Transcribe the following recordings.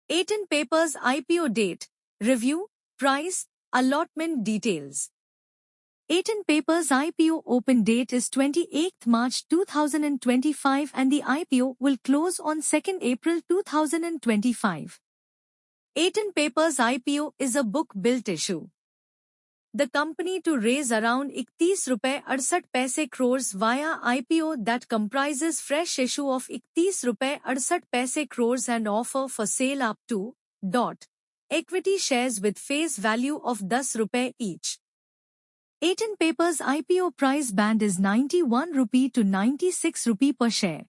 Aten Papers IPO date, review, price, allotment details. Aten Papers IPO open date is 28th March 2025 and the IPO will close on 2nd April 2025. Aten Papers IPO is a book-built issue. The company to raise around 31.68 rupees crores via IPO that comprises fresh issue of 31.68 rupees crores and offer for sale up to equity shares with face value of 10 rupees each. Aten Papers IPO price band is 91 rupee to 96 rupee per share.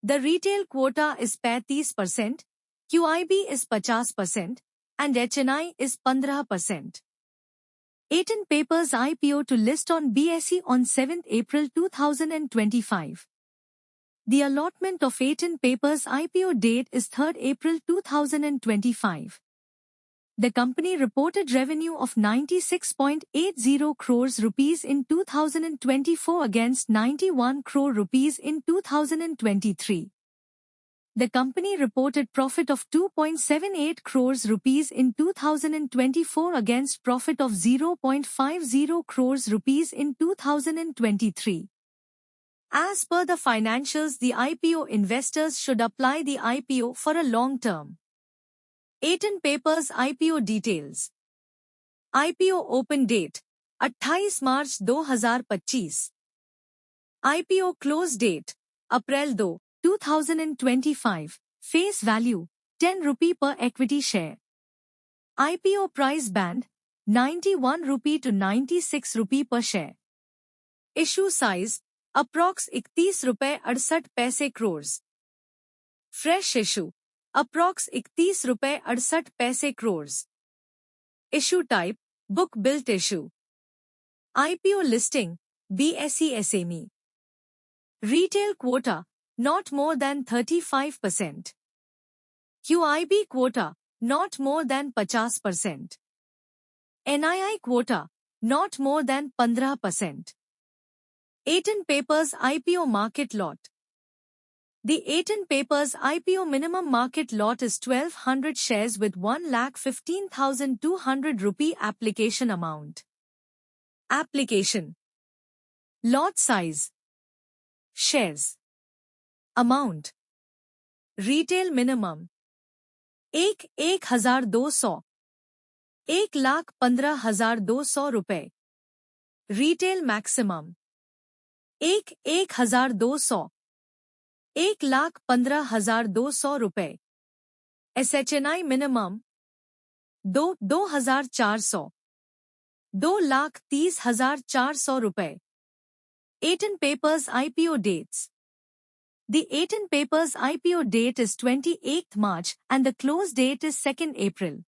The retail quota is 35%, QIB is 50% and HNI is 15%. Aten Papers IPO to list on BSE on 7th April 2025. The allotment of Aten Papers IPO date is 3rd April 2025. The company reported revenue of 96.80 crores rupees in 2024 against 91 crore rupees in 2023. The company reported profit of 2.78 crores rupees in 2024 against profit of 0.50 crores rupees in 2023. As per the financials, the IPO investors should apply the IPO for a long term. Aten Papers IPO details. IPO open date 28 March 2025. IPO close date April 2, 2025. Face value 10 rupee per equity share. IPO price band 91 rupee to 96 rupee per share. Issue size approx 31.68 rupees crores. Fresh issue approx 31.68 rupees crores. Issue type book built issue. IPO listing BSE SME. Retail quota not more than 35%. QIB quota not more than 50%. NII quota not more than 15%. Aten Papers IPO market lot. The Aten Papers IPO minimum market lot is 1200 shares with 1,15,200 rupee application amount. Application. Lot size. Shares. Amount. Retail minimum 1,200 1,15,200 रुपए. Retail maximum 1,200 1,15,200 रुपए. SHNI minimum 2,400 2,30,400 रुपए. Aten Papers IPO dates. The Aten Papers IPO date is 28th March and the close date is 2nd April.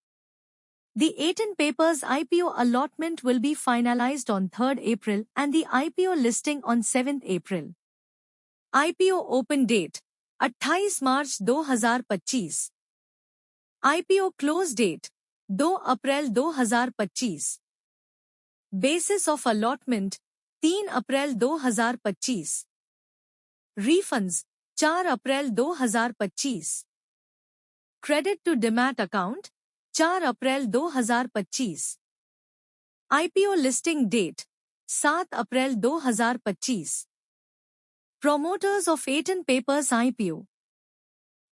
The Aten Papers IPO allotment will be finalized on 3rd April and the IPO listing on 7th April. IPO open date 28 March 2025. IPO close date 2 April 2025. Basis of allotment 3 April 2025. Refunds 4 April 2025. Credit to Demat account 4 April 2025. IPO listing date 7 April 2025. Promoters of Aten Papers IPO.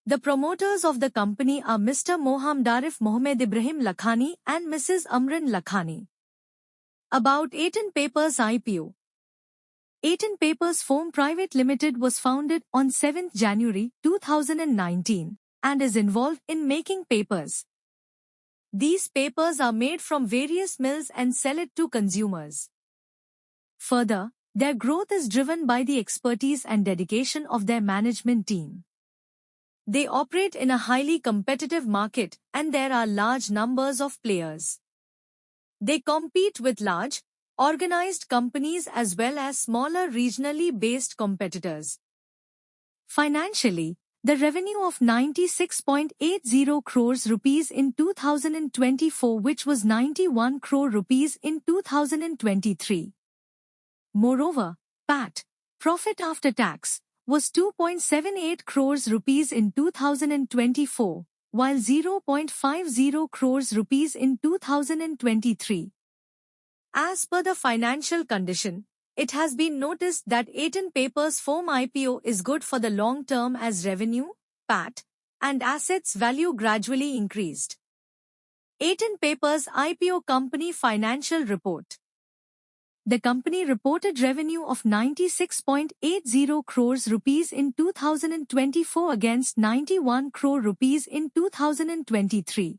The promoters of the company are Mr. Mohammad Arif Mohamed Ibrahim Lakhani and Mrs. Amrin Lakhani. About Aten Papers IPO. Aten Papers Foam Private Limited was founded on 7th January 2019 and is involved in making papers. These papers are made from various mills and sell it to consumers. Further, their growth is driven by the expertise and dedication of their management team. They operate in a highly competitive market and there are large numbers of players. They compete with large, organized companies as well as smaller regionally based competitors. Financially, the revenue of 96.80 crores rupees in 2024 which was 91 crore rupees in 2023. Moreover, PAT, profit after tax, was 2.78 crores rupees in 2024 while 0.50 crores rupees in 2023. As per the financial condition, it has been noticed that Aten Paper's firm IPO is good for the long term as revenue, PAT, and assets value gradually increased. Aten Paper's IPO Company Financial Report. The company reported revenue of 96.80 crores rupees in 2024 against 91 crore rupees in 2023.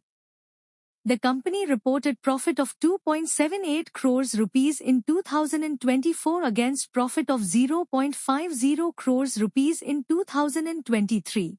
The company reported profit of 2.78 crores rupees in 2024 against profit of 0.50 crores rupees in 2023.